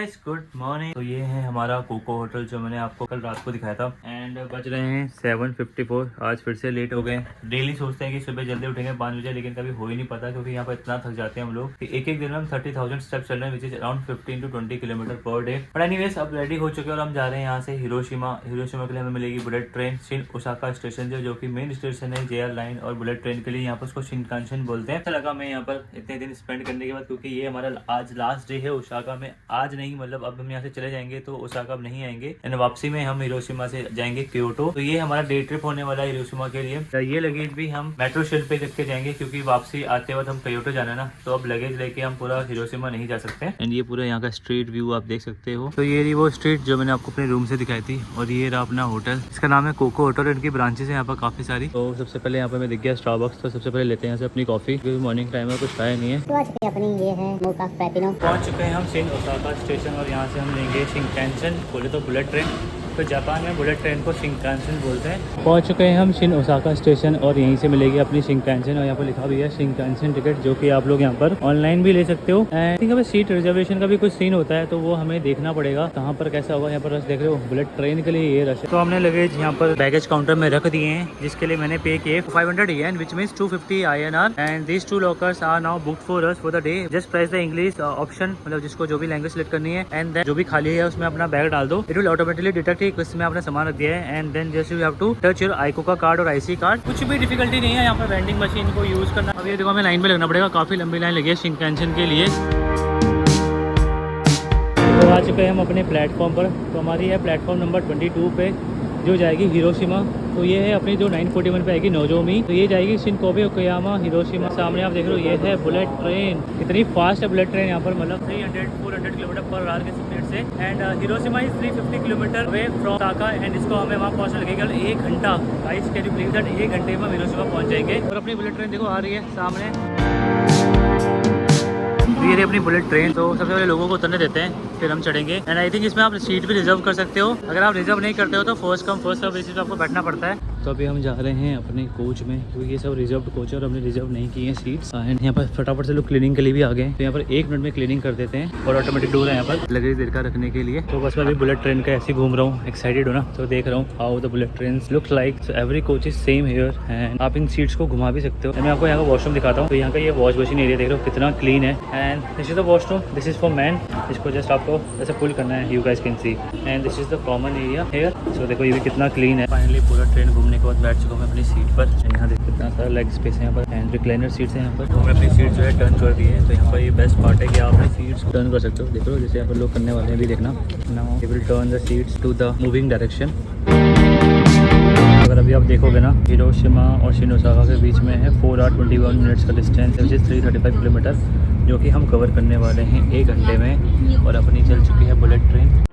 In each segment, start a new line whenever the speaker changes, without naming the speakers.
Guys, good morning. तो ये है हमारा कोको होटल जो मैंने आपको कल रात को दिखाया था। एंड बज रहे हैं 7:54। आज फिर से लेट हो गए। डेली सोचते हैं कि सुबह जल्दी उठेंगे 5 बजे, लेकिन कभी हो ही नहीं पाता क्योंकि यहाँ पर इतना थक जाते हैं हम लोग कि एक एक दिन में हम 30,000 स्टेप्स चल रहे हैं, which is around 15 to 20 kilometre per day. But anyways, अब रेडी हो चुके हैं और हम जा रहे हैं यहाँ से हिरोशिमा। हिरोशिमा के लिए हमें मिलेगी bullet train Shin Osaka station जो कि मेन स्टेशन है JR लाइन, और बुलेट ट्रेन के लिए यहाँ पर उसको शिनकानसेन बोलते हैं। अच्छा लगा मैं यहाँ पर इतने दिन स्पेंड करने के बाद, क्योंकि ये हमारा आज लास्ट डे है ओसाका में। आज नहीं, मतलब अब हम यहाँ से चले जाएंगे तो ओसाका अब नहीं आएंगे, एंड वापसी में हम हिरोशिमा से जाएंगे क्योटो। तो ये हमारा डे ट्रिप होने वाला है हिरोशिमा के लिए। ये लगेज भी हम मेट्रो शेल पे रख के जाएंगे क्योंकि वापसी आते वक्त हम क्योटो जाना है ना, तो अब लगेज लेके हम पूरा हिरोशिमा नहीं जा सकते। एंड ये पूरा यहाँ का स्ट्रीट व्यू आप देख सकते हो। तो ये रही वो स्ट्रीट जो मैंने आपको अपने रूम से दिखाई थी, और ये रहा अपना होटल। इसका नाम है कोको होटल। इनकी ब्रांचेस है यहाँ पर काफी सारी। तो सबसे पहले यहाँ पे मैं दिख गया स्टारबक्स, तो सबसे पहले लेते हैं यहाँ से अपनी कॉफी क्योंकि मॉर्निंग टाइम में कुछ खाया नहीं है।
तो आज की अपनी ये है मोका फ्रैपिनो।
पहुंच चुके हैं हम शिन ओसाका स्टेशन, और यहाँ से हम लेंगे शिनकानसेन, बोले तो बुलेट ट्रेन। तो जापान में बुलेट ट्रेन को शिनकानसेन बोलते हैं। पहुंच चुके हैं हम शिन ओसाका स्टेशन, और यहीं से मिलेगी अपनी शिनकानसेन। और यहाँ पर लिखा भी है शिनकानसेन टिकट, जो कि आप लोग यहाँ पर ऑनलाइन भी ले सकते हो। एंड सीट रिजर्वेशन का भी कुछ सीन होता है, तो वो हमें देखना पड़ेगा कहाँ पर कैसा होगा। यहाँ पर रश देख रहे हो, बुलेट ट्रेन के लिए ये रश है। तो हमने लगेज यहाँ पर बैगेज काउंटर में रख दिए हैं, जिसके लिए मैंने पे किए 500 yen, which means 250 INR, and these 2 lockers are now booked for us for the day. Just press the English option, मतलब जिसको जो भी लैंग्वेज सिलेक्ट करनी है, एंड देन जो भी खाली है उसमें अपना बैग डाल दो। इट विल ऑटोमेटिकली डिटेक्ट इसमें आपने सामान रख दिया है, and then just you have to touch your ICOCA card और IC कार्ड। कुछ भी डिफिकल्टी नहीं है यहाँ पर वेंडिंग मशीन को यूज करना। अब ये देखो हमें लाइन में लगना पड़ेगा, काफी लंबी लाइन लगी है शिनकानसेन के लिए। तो आ चुके हैं हम अपने प्लेटफॉर्म पर। तो हमारी है प्लेटफॉर्म नंबर 22 पे, जो जाएगी हिरोशिमा। तो ये है अपनी जो 941 पे आएगी नोजोमी। तो ये जाएगी शिनकोबे ओकियामा हिरोशिमा। सामने आप देख रहे हो ये है बुलेट ट्रेन। इतनी फास्ट है बुलेट ट्रेन यहाँ पर, मतलब 300-400 किलोमीटर पर आवर के स्पीड से। And Hiroshima is 350 kilometre away from Osaka, and इसको हमें वहाँ पहुँचने लगेगा 1 घंटा। Guys can you believe that 1 घंटे में हम हिरोशिमा पहुँच जाएंगे। और अपनी बुलेट ट्रेन देखो आ रही है सामने। ये रही अपनी बुलेट ट्रेन। तो सबसे पहले लोगों को उतरने देते हैं, फिर हम चढ़ेंगे। एंड आई थिंक इसमें आप सीट भी रिजर्व कर सकते हो। अगर आप रिजर्व नहीं करते हो तो first come first serve basis पे आपको बैठना पड़ता है। तो अभी हम जा रहे हैं अपने कोच में, क्योंकि ये सब रिजर्व कोच है और हमने रिजर्व नहीं की है सीट्स। एंड यहाँ पर फटाफट से लोग क्लीनिंग के लिए भी आ गए। तो यहाँ पर 1 मिनट में क्लीनिंग कर देते हैं, और ऑटोमेटिक डोर है यहाँ पर लगेज देर का रखने के लिए। तो बस मैं अभी बुलेट ट्रेन का ऐसे घूम रहा हूँ, एक्साइटेड हो ना, तो देख रहा हूँ how the bullet train look like. So every coach is same here, and आप इन सीट्स को घुमा भी सकते हो। मैं आपको यहाँ का वॉशरूम दिखाता हूँ। तो यहाँ का ये वॉश बेसिन एरिया देख रहे हो कितना क्लीन है। And this is the washroom, this is for man. इसको जस्ट आपको ऐसे पुल करना है, you guys can see. And this is the common area here. So देखो ये भी कितना क्लीन है। फाइनली पूरा ट्रेन घूमने के बाद बैठ चुका हूँ अपनी सीट पर। यहाँ देखो कितना सारा लेग स्पेस है यहाँ पर, एंड रिक्लाइनर सीट्स है यहाँ पर। तो हमने अपनी सीट जो है टर्न कर दी है। तो यहाँ पर ये बेस्ट पार्ट है कि आप अपनी सीट्स टर्न कर सकते हो। देख लो जैसे यहाँ पर लोग करने वाले हैं, भी देखना। Now you will turn the seats to the moving direction. अगर अभी आप देखोगे ना, हिरोशिमा और शिन ओसाका के बीच में है 4 hours 21 minutes का डिस्टेंस, विच इज 335 किलोमीटर, जो कि हम कवर करने वाले हैं 1 घंटे में। और अपनी चल चुकी है बुलेट ट्रेन।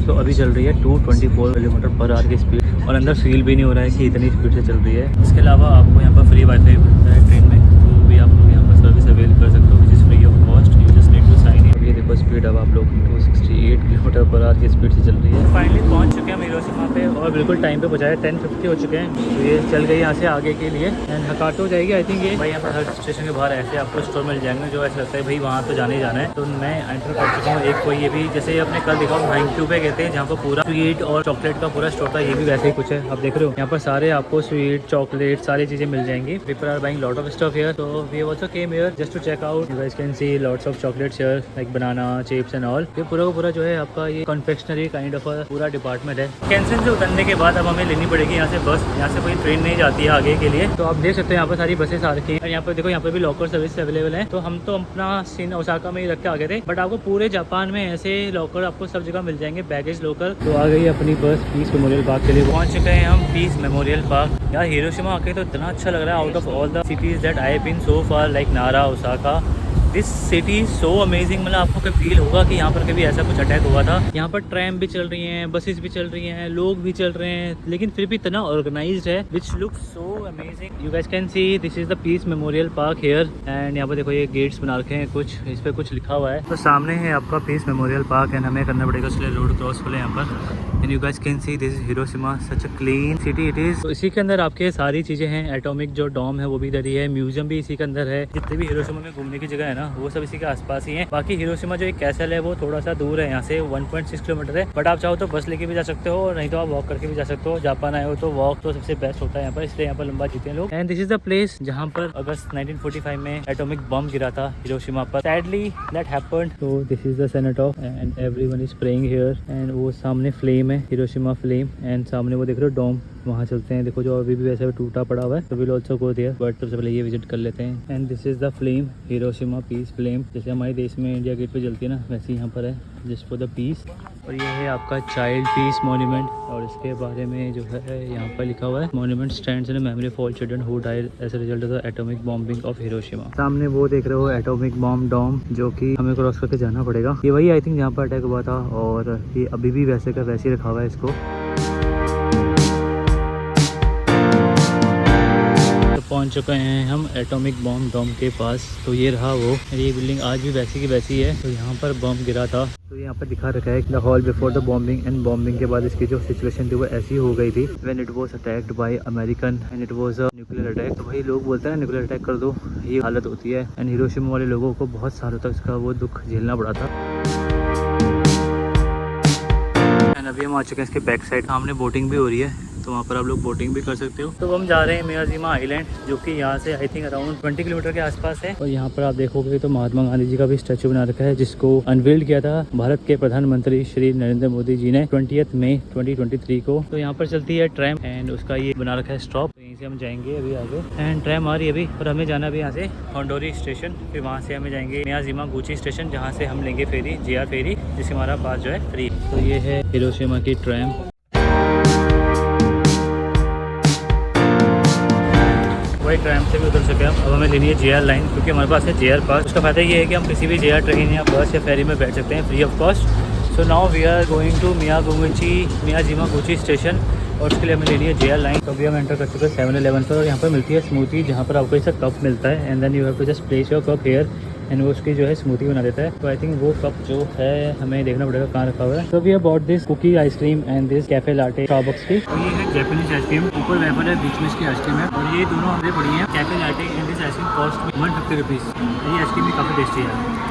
तो अभी चल रही है 224 किलोमीटर पर आवर की स्पीड, और अंदर फील भी नहीं हो रहा है कि इतनी स्पीड से चल रही है। इसके अलावा आपको यहाँ पर फ्री वाईफाई मिलता है ट्रेन में, तो भी आप लोग यहाँ पर सर्विस अवेल कर सकते हो, which is free of cost. You just need to sign in. ये देखो स्पीड अब आप लोग 268 किलोमीटर पर आवर की स्पीड से चल रही है। फाइनली पहुँच चुके हैं हम हिरोशिमा पे, और बिल्कुल टाइम पे पहुँचाए। 10:50 हो चुके हैं। तो ये चल गई यहाँ से आगे के लिए, एंड हकाटो जाएगी आई थिंक। ये भाई यहाँ पर हर स्टेशन के बाहर ऐसे आपको स्टोर मिल जाएंगे, जो ऐसा लगता है भाई वहाँ तो जाने ही जाना है। तो मैं एंटर कर चुका हूँ एक। कोई ये भी जैसे अपने कल दिखाओ 92 पे कहते हैं, जहाँ पर पूरा स्वीट और चॉकलेट का पूरा स्टोर था, ये भी वैसे ही कुछ है। आप देख रहे हो यहाँ पर सारे आपको स्वीट चॉकलेट सारी चीजें मिल जाएंगी। People are buying lot of stuff here, so we also came here just to check out. You guys can see lots of chocolates here like banana, chips and all. ये पूरा का पूरा जो है आपका ये कन्फेक्शनरी काइंड ऑफ पूरा department है। कैंसन से उतरने के बाद अब हमें लेनी पड़ेगी यहाँ से बस। यहाँ से कोई ट्रेन नहीं जाती है आगे के लिए। तो आप देख सकते हो यहाँ पर सारी बसेस आ रखी हैं। यहाँ पर देखो यहाँ पर भी लॉकर सर्विस अवेलेबल है। तो हम तो अपना शिन ओसाका में ही रख के आ गए थे, बट आपको पूरे जापान में ऐसे लॉकर आपको सब जगह मिल जाएंगे, बैगेज लॉकर। तो आ गई अपनी बस पीस मेमोरियल पार्क के लिए। पहुंच चुके हैं हम पीस मेमोरियल पार्क। यार हिरोशिमा आके तो इतना अच्छा लग रहा है। Out of all the cities that I have been so far like Nara, Osaka, this city so amazing. मतलब आपको कभी फील होगा कि यहाँ पर कभी ऐसा कुछ अटैक हुआ था। यहाँ पर ट्रैम भी चल रही हैं, बसेस भी चल रही हैं, लोग भी चल रहे हैं, लेकिन फिर भी इतना ऑर्गेनाइज्ड है, which look so amazing. You guys can see this is the peace memorial park here. And यहाँ पर देखो ये गेट्स बना रखे हैं, कुछ इस पर कुछ लिखा हुआ है। तो सामने है आपका पीस मेमोरियल पार्क, एंड हमें करना पड़ेगा इसलिए रोड क्रॉस को यहाँ पर। And you guys can see this is Hiroshima, such a clean city it is. तो इसी के अंदर आपके सारी चीजें हैं। एटॉमिक जो डॉम है वो भी इधर ही है, म्यूजियम भी इसी के अंदर है। जितने भी हिरोशिमा में घूमने की जगह है ना, वो सब इसी के आसपास ही है। बाकी हिरोशिमा जो एक कैसल है वो थोड़ा सा दूर है यहाँ से, 1.6 किलोमीटर है। बट आप चाहो तो बस लेके भी जा सकते हो, नहीं तो आप वॉक करके भी जा सकते हो। जापान आए हो तो वॉक तो सबसे बेस्ट होता है यहाँ पर, इसलिए यहाँ पर लंबा जीते हैं लोग। And this is the place जहाँ पर अगस्त 1945 में एटॉमिक बम गिरा था हिरोशिमा पर। Sadly that happened. तो this is the cenotaph and everyone is praying here. And वो सामने फ्लेम है, हिरोशिमा फ्लेम। एंड सामने वो देख रहे हो डोम, वहाँ चलते हैं। देखो जो अभी भी वैसे टूटा पड़ा हुआ है, तो will also go there, but सबसे पहले ये विजिट कर लेते हैं। And this is the flame, Hiroshima peace flame. जैसे हमारे देश में इंडिया गेट पे जलती है ना, वैसे यहाँ पर है, जस्ट फॉर द पीस। और ये है आपका चाइल्ड पीस मॉन्यूमेंट, और इसके बारे में जो है यहाँ पर लिखा हुआ है, monument stands in memory for children who died as a result of the atomic bombing of Hiroshima. सामने वो देख रहे हो एटॉमिक बॉम्ब डोम, जो कि हमें क्रॉस करके जाना पड़ेगा। ये वही आई थिंक जहाँ पर अटैक हुआ था, और ये अभी भी वैसे का वैसे ही रखा हुआ है इसको। पहुंच चुके हैं हम एटॉमिक बॉम्ब डोम के पास। तो ये रहा वो, ये बिल्डिंग आज भी वैसी की वैसी है। तो यहाँ पर बम गिरा था, तो यहाँ पर दिखा रखा है the hall before the bombing, and bombing के बाद इसकी जो सिचुएशन थी वो ऐसी हो गई थी when it was attacked by American and it was a nuclear attack. तो वही लोग बोलते हैं ना, न्यूक्लियर अटैक कर दो, ये हालत होती है। एंड हिरोशिमा वाले लोगों को बहुत सालों तक इसका वो दुख झेलना पड़ा था। एंड अभी हम आ चुके हैं इसके बैक साइड, सामने बोटिंग भी हो रही है, तो वहाँ पर आप लोग बोटिंग भी कर सकते हो। तो हम जा रहे हैं मियाजिमा आइलैंड, जो कि यहाँ से आई थिंक अराउंड 20 किलोमीटर के आसपास है। और यहाँ पर आप देखोगे तो महात्मा गांधी जी का भी स्टैचू बना रखा है, जिसको अनवील्ड किया था भारत के प्रधानमंत्री श्री नरेंद्र मोदी जी ने 20 मई 2023 को। तो यहाँ पर चलती है ट्रैम, एंड उसका ये बना रखा है स्टॉप, यहीं से हम जाएंगे अभी आगे। एंड ट्रैम आ रही है अभी, और हमें जाना भी यहाँ से होंडोरी स्टेशन, फिर वहाँ से हमें जाएंगे मियाजिमा गुची स्टेशन, जहाँ से हम लेंगे फेरी, JR फेरी, जिससे हमारा पास जो है फ्री। तो ये है हिरोशिमा की ट्रैम। वही ट्रैम से भी उतर सके हम। अब हमें लेनी है JR लाइन, क्योंकि हमारे पास है JR पास। उसका फायदा ये है कि हम किसी भी JR ट्रेन या बस या फेरी में बैठ सकते हैं free of cost. So now we are going to Miyajimaguchi station, और उसके लिए हमें लेनी है JR लाइन। तो अभी हम एंटर कर चुके हैं 7-Eleven पर, और यहाँ पर मिलती है स्मूथी, जहाँ पर आपको ऐसा कप मिलता है, and then you have to just place your cup here, and वो उसकी जो है स्मूथी बना देता है। तो आई थिंक वो कप जो है हमें देखना पड़ेगा कहाँ रखा हुआ है। तो we have bought this cookie ice cream and this cafe latte Starbucks की। और ये है जैपनीज आइसक्रीम, ऊपर वेफर है, बीच में इसकी आइसक्रीम है, और ये दोनों हमें पड़ी है। Cafe latte and this ice cream cost 150 rupees. ये आइसक्रीम भी काफ़ी टेस्टी है।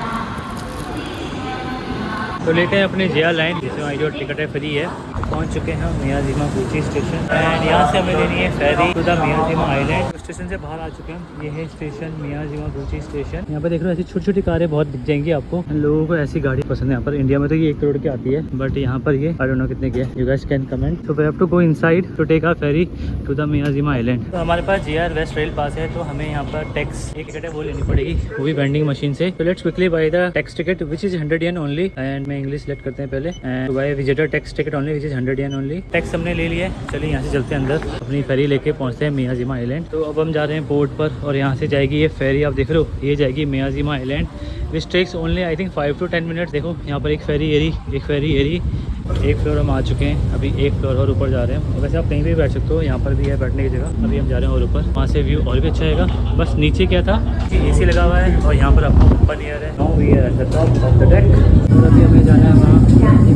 तो लेते हैं अपने JR लाइन, जिसमें हमारी जो टिकट है फ्री है। पहुंच चुके हैं हम मियाजिमा गुची स्टेशन, एंड यहाँ से हमें लेनी है ferry to the Miyajima island. Station से बाहर आ चुके हैं हम, ये है स्टेशन मियाजिमा गुची स्टेशन। यहाँ पर देख रहे हो ऐसी छोटी छोटी कारें बहुत दिख जाएंगी आपको। लोगों को ऐसी गाड़ी पसंद है यहाँ पर। इंडिया में तो ये 1 करोड़ की आती है, बट यहाँ पर ये आई डोंट नो कितने की है। You guys can comment. So we have to go inside to take our ferry to the Miyajima island. तो हमारे पास JR वेस्ट रेल पास है, तो हमें यहाँ पर टैक्स एक टिकट है वो लेनी पड़ेगी, वो भी वेंडिंग मशीन से। तो let's quickly buy the tax ticket which is 100 yen only, and मैं इंग्लिश सेलेक्ट करते हैं पहले। And buy visitor tax ticket only which is 100 yen only. Tax हमने ले लिया है, चलिए यहाँ से चलते हैं अंदर, अपनी फेरी लेके पहुँचते हैं मियाजिमा आइलैंड। तो अब हम जा रहे हैं बोर्ड पर, और यहाँ से जाएगी ये फेरी, आप देख रहे हो ये जाएगी Miyajima island, which takes only I think 5 to 10 minutes. देखो यहाँ पर एक फेरी एरी, एक फेरी एरी। एक फ्लोर हम आ चुके हैं, अभी एक फ्लोर और ऊपर जा रहे हैं। वैसे आप कहीं भी बैठ सकते हो, यहाँ पर भी है बैठने की जगह। अभी हम जा रहे हैं और ऊपर, वहाँ से व्यू और भी अच्छा आएगा। बस नीचे क्या था कि AC लगा हुआ है, और यहाँ पर आपको ओपन एयर है। Now we are at the top of the deck. और अभी हमें जाना है वहाँ,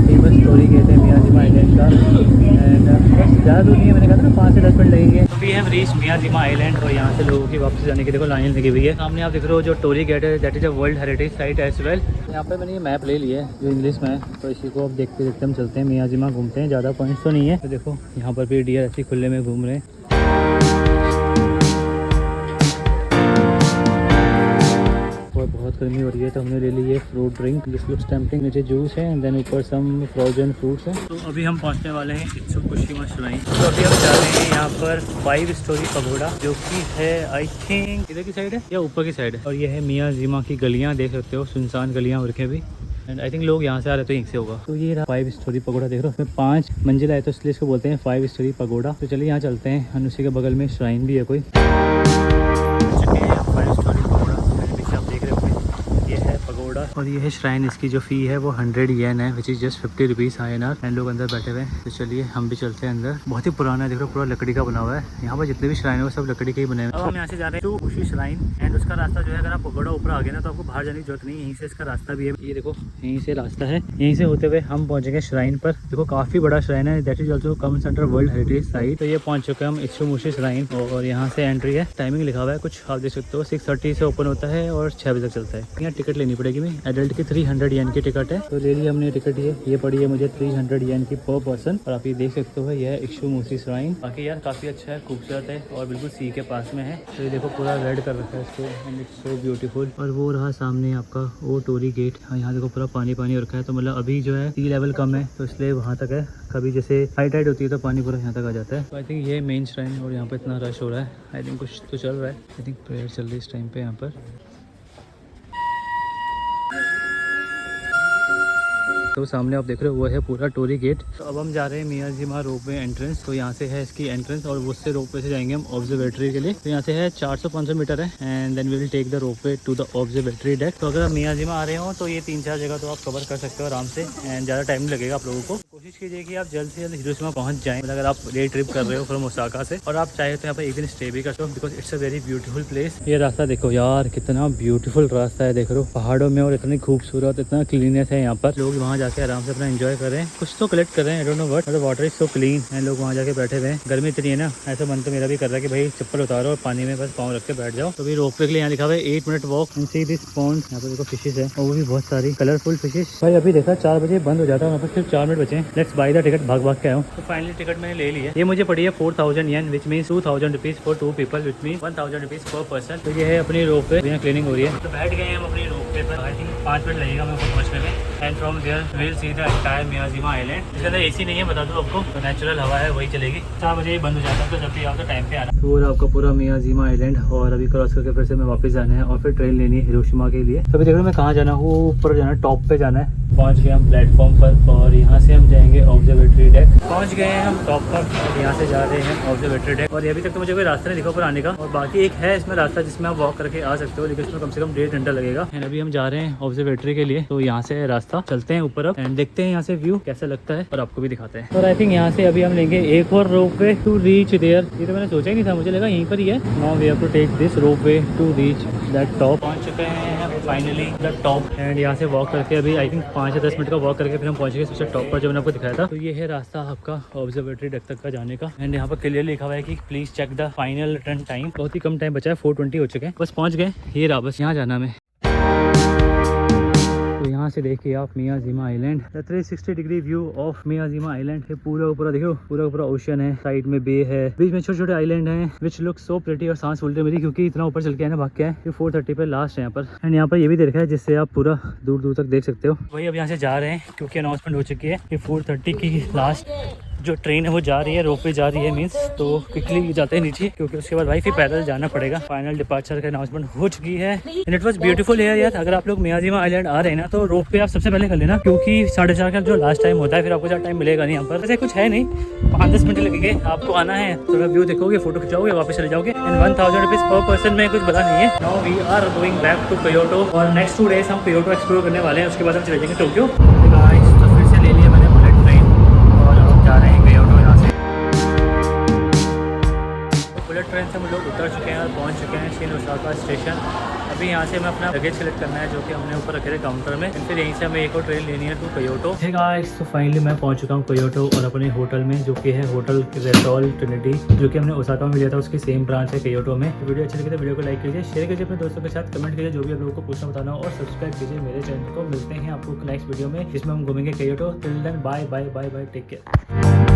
फेमस स्टोरी कहते हैं मियाजिमा आइलैंड का। एंड बस ज़्यादा दूर नहीं है, मैंने कहा था ना 5 से 10 मिनट लगेंगे। तो we have reach Miyajima island, और यहाँ से लोगों की वापस जाने की देखो लाइन लगी हुई है। सामने आप देख रहे हो जो टोरी गेट है, that is a world heritage site as well. यहाँ पर मैंने ये मैप ले लिया है जो इंग्लिश में है, तो इसी को अब देखते देखते हम चलते हैं मियाजिमा, घूमते हैं। ज़्यादा पॉइंट्स तो नहीं है। तो देखो यहाँ पर भी डियर ऐसे खुले में घूम रहे हैं। और बहुत गर्मी हो रही है, तो हमने ले ली है fruit drink, this looks tempting. नीचे जूस है, एंड देन ऊपर सम फ्रोजन फ्रूट्स हैं। तो अभी हम पहुंचने वाले हैं इत्सुकुशिमा श्राइन। तो अभी हम जा रहे हैं यहाँ पर 5 स्टोरी पगोड़ा, जो कि है आई थिंक इधर की साइड है या ऊपर की साइड है। और ये है मियाजिमा की गलियाँ, देख सकते हो सुनसान गलियाँ हो रखी भी, एंड आई थिंक लोग यहाँ से आ रहे तो यहीं से होगा। तो ये रहा 5 स्टोरी पगोड़ा, देख रहे हो इसमें 5 मंजिला है, तो इसलिए इसको बोलते हैं 5 स्टोरी पगोड़ा। तो चलिए यहाँ चलते हैं, और उसी के बगल में श्राइन भी है कोई। 5 स्टोरी पगोड़ा, मेरे पीछे आप देख रहे हो, ये है पगोड़ा और ये है श्राइन, इसकी जो फ़ी है वो 100 येन है, which is just 50 rupees INR। And लोग अंदर बैठे हुए हैं, तो चलिए हम भी चलते हैं अंदर। बहुत ही पुराना है, देखो पूरा लकड़ी का बना हुआ है। यहाँ पर जितने भी श्राइन है वो सब लकड़ी के ही बने हुए हैं। अब हम यहाँ से जा रहे हैं टू उशी श्राइन, एंड उसका रास्ता जो है, अगर आप बड़ा ऊपर आ गए ना तो आपको बाहर जाने की जरूरत नहीं है, यहीं से इसका रास्ता भी है। ये देखो यहीं से रास्ता है, यहीं से होते हुए हम पहुँचेंगे श्राइन पर। देखो काफ़ी बड़ा श्राइन है, that is also come centre world heritage site. तो ये पहुँच चुके हैं हम इत्सुमोशी श्राइन, और यहाँ से एंट्री है। टाइमिंग लिखा हुआ है कुछ, आप देख सकते हो 6:30 से ओपन होता है और 6 बजे तक चलता है। यहाँ टिकट लेनी पड़ेगी, मैं एडल्ट की 300 येन की टिकट है, तो ले ली हमने टिकट। ये पड़ी है मुझे 300 येन की पर पर्सन, और आप ये देख सकते हो यह है इत्सुमोशी श्राइन। बाकी यार काफ़ी अच्छा है, खूबसूरत है और बिल्कुल सी के पास में है। तो ये देखो पूरा रेड कर रखा है इसको, एंड इट्स सो ब्यूटीफुल। और वो रहा सामने आपका वो टोरी गेट, यहाँ देखो पूरा पानी पानी रखा है। तो मतलब अभी जो है सी लेवल कम है तो इसलिए वहाँ तक है, कभी जैसे हाई टाइड होती है तो पानी पूरा यहाँ तक आ जाता है। तो आई थिंक ये मेन श्राइन, और यहाँ पर इतना रश हो रहा है, आई थिंक कुछ तो चल रहा है। आई थिंक प्रेयर चल रही है इस टाइम पे यहाँ पर। तो सामने आप देख रहे हो वो है पूरा टोरी गेट। तो अब हम जा रहे हैं मियाजिमा रोपवे एंट्रेंस। तो यहाँ से है इसकी एंट्रेंस, और उससे रोपवे से जाएंगे हम ऑब्जर्वेटरी के लिए। तो यहाँ से है 400-500 मीटर है, and then we will take the ropeway to the observatory deck. तो अगर आप मियाजिमा आ रहे हो तो ये 3-4 जगह तो आप कवर कर सकते हो आराम से, एंड ज़्यादा टाइम लगेगा आप लोगों को। कोशिश कीजिए कि आप जल्द से जल्द हिरोशिमा पहुँच जाएँ, अगर आप डे ट्रिप कर रहे हो फ्रॉम ओसाका से, और आप चाहे तो यहाँ पर एक दिन स्टे भी कर सकते हो, because it's a very beautiful place. ये रास्ता देखो यार, कितना ब्यूटीफुल रास्ता है, देख रहे हो पहाड़ों में, और इतनी खूबसूरत, इतना क्लीननेस है यहाँ पर। लोग वहाँ जाके आराम से अपना एंजॉय कर रहे हैं, कुछ तो कलेक्ट कर रहे हैं, I don't know what, but water is so clean and लोग वहाँ जाके बैठे हुए हैं। गर्मी इतनी है ना, ऐसा मन तो मेरा भी कर रहा है कि भाई चप्पल उतारो और पानी में बस पाँव रख के बैठ जाओ। तो भी रोपवे के लिए यहाँ लिखा हुआ है 8 minute walk and see this pond. यहाँ पर देखो फिशेस है, और वो भी बहुत सारी कलरफुल फिशेस। भाई अभी देखा 4 बजे बंद हो जाता है, वहाँ पर सिर्फ 4 मिनट बचे हैं। लेट्स बाय द टिकट, भाग भाग के आया हूँ। तो फाइनली टिकट मैंने ले ली है। ये मुझे पड़ी है 4000 yen, which mean 2000 rupees for 2 people, which mean 1000 rupees per person. तो ये है अपनी रोपवे, यहाँ क्लीनिंग हो रही है। तो बैठ गए हैं हम अपनी रोपवे पर। आई थिंक 5 मिनट लगेगा मेरे को पहुँचने में, and from there we will see the entire Miyajima island. इसके अंदर AC नहीं है, बता दूं आपको, तो नेचुरल हवा है वही चलेगी। 4 बजे ही बंद हो जाता है, तो जब भी आओ तो टाइम पे आना। पूरा आपका पूरा मियाजिमा आइलैंड, और अभी क्रॉस करके फिर से मैं वापस जाना है, और फिर ट्रेन लेनी है हिरोशिमा के लिए। तो अभी देख रहे हो मैं कहाँ जाना हूँ, ऊपर जाना है, टॉप पे जाना है। पहुँच गए हम प्लेटफॉर्म पर, और यहाँ से हम जाएंगे ऑब्जर्वेटरी डेक। पहुँच गए हैं हम टॉप पर, और यहाँ से जा रहे हैं ऑब्जर्वेटरी डेक। और अभी तक तो मुझे कोई रास्ता नहीं दिखा ऊपर आने का, और बाकी एक है इसमें रास्ता जिसमें आप वॉक करके आ सकते हो, लेकिन इसमें कम से कम 1.5 घंटा लगेगा। एंड अभी हम जा रहे हैं ऑब्जर्वेटरी के लिए, तो यहाँ से रास्ता चलते हैं ऊपर अब, एंड देखते हैं यहाँ से व्यू कैसा लगता है, और आपको भी दिखाते हैं। और आई थिंक यहाँ से अभी हम लेंगे एक और रोपवे टू रीच देयर। ये तो मैंने सोचा ही नहीं था, मुझे लगा यहीं पर ही है। Now we have to take this ropeway to reach that top. पहुँच चुके हैं फाइनली द टॉप, एंड यहाँ से वॉक करके अभी आई थिंक 5 या 10 मिनट का वॉक करके फिर हम पहुँच गए सबसे टॉप पर, जो मैंने आपको दिखाया था। तो ये है रास्ता आपका ऑब्जर्वेटरी डेक तक का जाने का, एंड यहाँ पर क्लियर लिखा हुआ है कि please check the final return time. बहुत ही कम टाइम बचा है, 4:20 हो चुके हैं, बस पहुँच गए। ये रहा, बस यहाँ जाना हमें। तो यहाँ से देखिए आप Miyajima island, 360 degree view of Miyajima island है। पूरा देखो, पूरा ओशन है, साइड में बे है, बीच में छोटे छोटे आइलैंड हैं, विच लुक सो प्रिटी। और सांस फूलते मेरी, क्योंकि इतना ऊपर चल के आना भाग के है। 4:30 पे लास्ट है यहाँ पर, एंड यहाँ पर ये भी दे रखा है जिससे आप पूरा दूर दूर तक देख सकते हो। वही अब यहाँ से जा रहे हैं, क्योंकि अनाउंसमेंट हो चुकी है कि 4:30 की लास्ट जो ट्रेन है वो जा रही है, रोपवे जा रही है मीन्स। तो क्विकली जाते हैं नीचे, क्योंकि उसके बाद भाई फिर पैदल जाना पड़ेगा। फाइनल डिपार्चर का अनाउंसमेंट हो चुकी है, एंड इट वाज ब्यूटीफुल यार। अगर आप लोग मियाजिमा आइलैंड आ रहे हैं ना, तो रोपवे आप सबसे पहले कर लेना, क्योंकि 4:30 का जो लास्ट टाइम होता है, फिर आपको ज़्यादा टाइम मिलेगा नहीं यहाँ पर। वैसे कुछ है नहीं, 5-10 मिनट लगेंगे। आपको आना है, थोड़ा व्यू देखोगे, फोटो खिंचाओगे, वापस चले जाओगे, एंड 1000 रुपीज़ पर पर्सन में कुछ बता नहीं है। Now we are going back to Kyoto, और नेक्स्ट 2 डेज हम क्योटो एक्सप्लोर करने वाले हैं। उसके बाद हम चले जाएंगे टोक्यो। तो फिर से ले लिया मैंने बुलेट ट्रेन, और हम जा रहे हैं क्योटो यहाँ से। बुलेट ट्रेन से हम लोग उतर चुके हैं और पहुंच चुके हैं शिन ओसाका स्टेशन। अभी यहाँ से हमें अपना लगेज कलेक्ट करना है, जो कि हमने ऊपर रखे थे काउंटर में, फिर यहीं से हमें एक और ट्रेन लेनी है टू क्योटो। हे गाइस, तो फाइनली मैं पहुंच चुका हूँ क्योटो, और अपने होटल में, जो कि है होटल रेसोल ट्रिनिटी, जो कि हमने ओसाका में लिया था, उसकी सेम ब्रांच है क्योटो में। तो वीडियो अच्छी लगी तो वीडियो को लाइक कीजिए, शेयर कीजिए अपने दोस्तों के साथ, कमेंट कीजिए जो भी आप लोगों को पूछना बताना, और सब्सक्राइब कीजिए मेरे चैनल को। मिलते हैं आपको नेक्स्ट वीडियो में, जिसमें हम घूमेंगे Kyoto. Till then bye bye bye bye, take care.